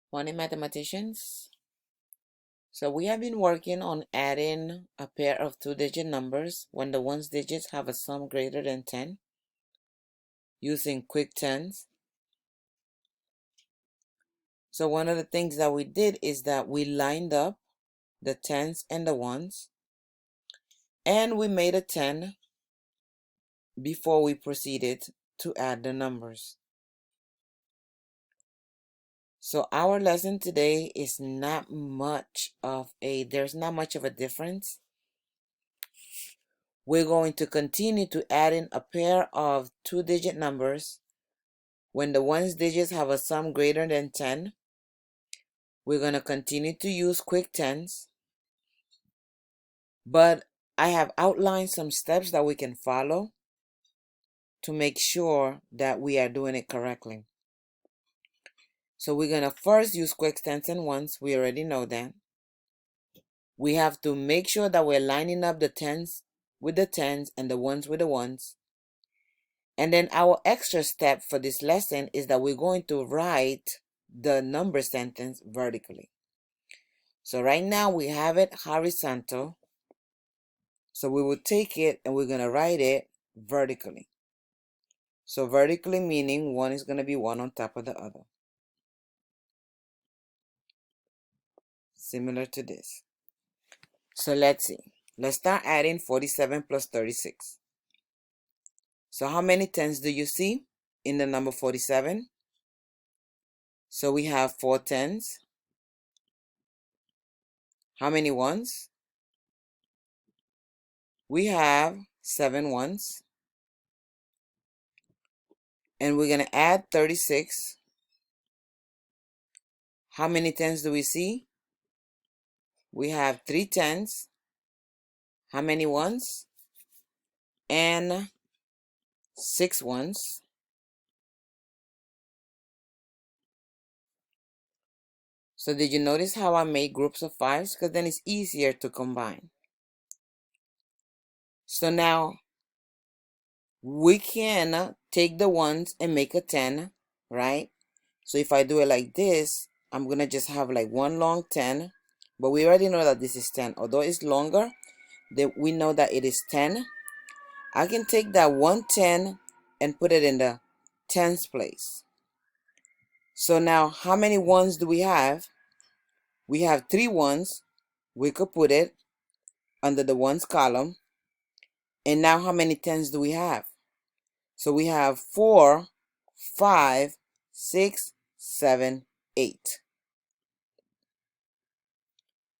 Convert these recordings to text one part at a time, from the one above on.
Morning, mathematicians. So we have been working on adding a pair of two-digit numbers when the ones digits have a sum greater than 10 using quick tens. So one of the things that we did is that we lined up the tens and the ones, and we made a 10 before we proceeded to add the numbers. So our lesson today is there's not much of a difference. We're going to continue to add in a pair of two-digit numbers when the ones digits have a sum greater than 10. We're going to continue to use quick tens, but I have outlined some steps that we can follow to make sure that we are doing it correctly. So we're going to first use quick tens and ones. We already know that. We have to make sure that we're lining up the tens with the tens and the ones with the ones. And then our extra step for this lesson is that we're going to write the number sentence vertically. So right now we have it horizontal. So we will take it and we're going to write it vertically. So vertically meaning one is going to be one on top of the other. Similar to this. So let's see. Let's start adding 47 plus 36. So how many tens do you see in the number 47? So we have 4 tens. How many ones? We have 7 ones. And we're going to add 36. How many tens do we see? We have 3 tens. How many ones? And 6 ones. So did you notice how I made groups of 5s? Because then it's easier to combine. So now we can take the ones and make a 10, right? So if I do it like this, I'm going to just have like one long 10. But we already know that this is 10. Although it's longer, we know that it is 10. I can take that 110 and put it in the tens place. So now how many ones do we have? We have 3 ones. We could put it under the ones column. And now how many tens do we have? So we have 4, 5, 6, 7, 8.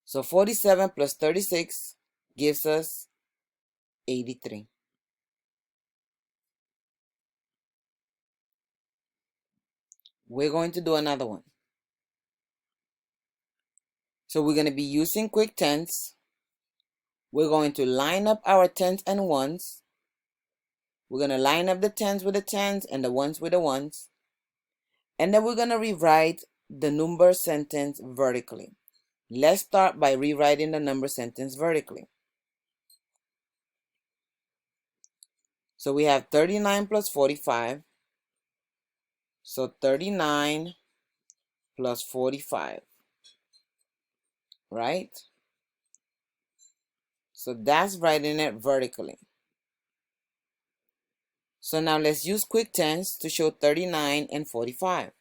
So 47 plus 36 gives us 83. We're going to do another one. So we're going to be using quick tens. We're going to line up our tens and ones. We're going to line up the tens with the tens and the ones with the ones. And then we're going to rewrite the number sentence vertically. Let's start by rewriting the number sentence vertically. So we have 39 plus 45. So 39 plus 45. Right? So that's writing it vertically. So now let's use quick tens to show 39 and 45.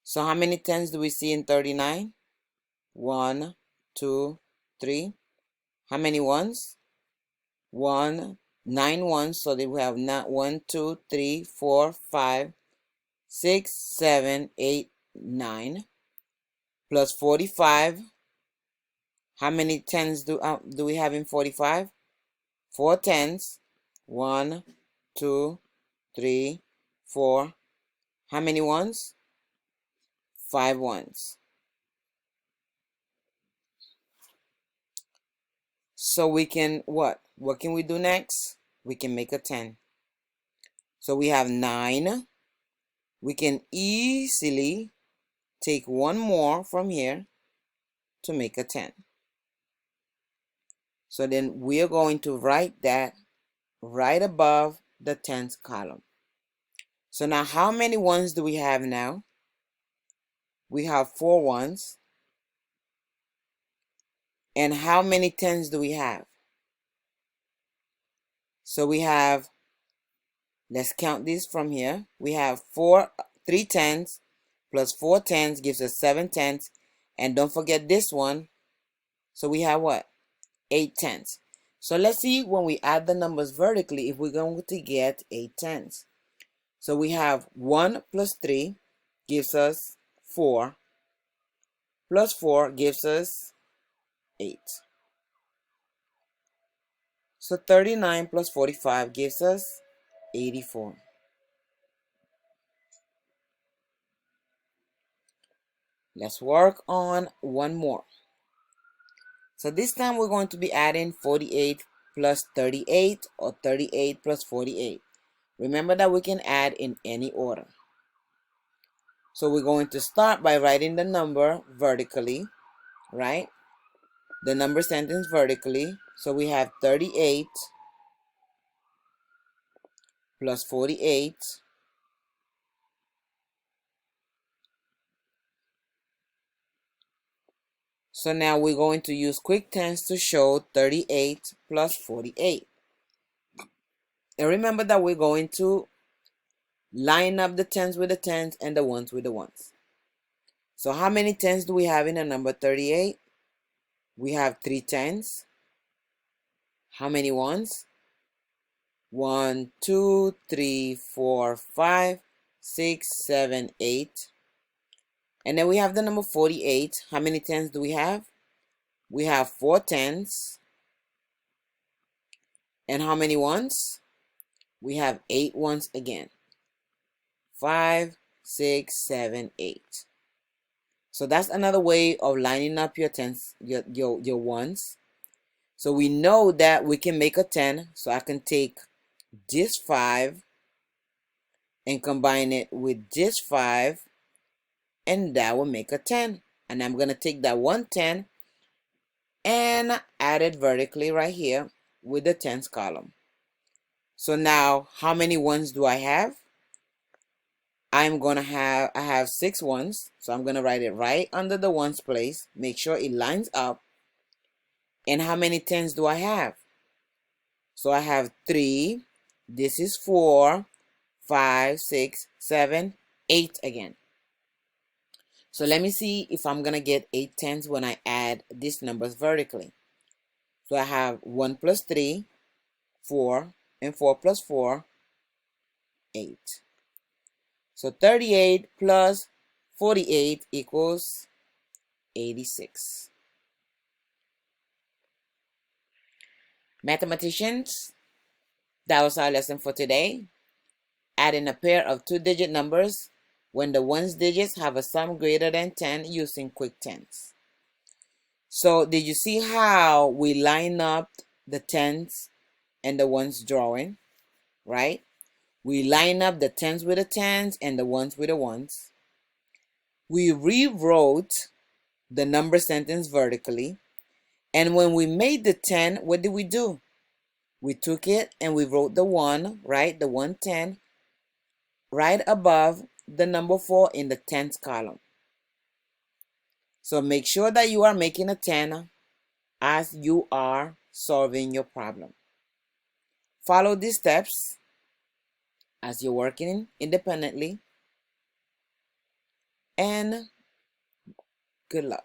So how many tens do we see in 39? 1, 2, 3. How many ones? 1, 9 ones. So we have not 1, 2, 3, 4, 5, 6, 7, 8, 9. Plus 45. How many tens do we have in 45? 4 tens. 1, 2, 3, 4. How many ones? 5 ones. So we can what? What can we do next? We can make a 10. So we have 9. We can easily take one more from here to make a 10. So then we are going to write that right above the tens column. So now how many ones do we have now? We have 4 ones. And how many tens do we have? So we have, let's count these from here. We have 3 tens plus 4 tens gives us 7 tens. And don't forget this one. So we have what? 8 tens. So let's see when we add the numbers vertically if we're going to get 8 tens. So we have 1 plus 3 gives us 4. Plus 4 gives us 8. So 39 plus 45 gives us 84. Let's work on one more. So this time we're going to be adding 48 plus 38 or 38 plus 48. Remember that we can add in any order. So we're going to start by writing the number vertically, right? The number sentence vertically. So we have 38 plus 48. So now we're going to use quick tens to show 38 plus 48. And remember that we're going to line up the tens with the tens and the ones with the ones. So how many tens do we have in the number 38? We have 3 tens. How many ones? 1, 2, 3, 4, 5, 6, 7, 8. And then we have the number 48. How many tens do we have? We have 4 tens. And how many ones? We have 8 ones again. 5, 6, 7, 8. So that's another way of lining up your tens, your ones. So we know that we can make a 10. So I can take this 5 and combine it with this 5, and that will make a 10. And I'm going to take that 110 and add it vertically right here with the tens column. So now how many ones do I have? I have 6 ones. So I'm going to write it right under the ones place. Make sure it lines up. And how many tens do I have? So I have 3. This is 4, 5, 6, 7, 8 again. So let me see if I'm going to get 8 tens when I add these numbers vertically. So I have 1 plus 3, 4, and 4 plus 4, 8. So 38 plus 48 equals 86. Mathematicians, that was our lesson for today. Adding a pair of 2-digit numbers when the ones digits have a sum greater than 10 using quick tens. So did you see how we line up the tens and the ones drawing, right? We line up the tens with the tens and the ones with the ones. We rewrote the number sentence vertically. And when we made the 10, what did we do? We took it and we wrote the 1, right? The 110 right above the number 4 in the tens column. So make sure that you are making a 10 as you are solving your problem. Follow these steps as you're working independently, and good luck.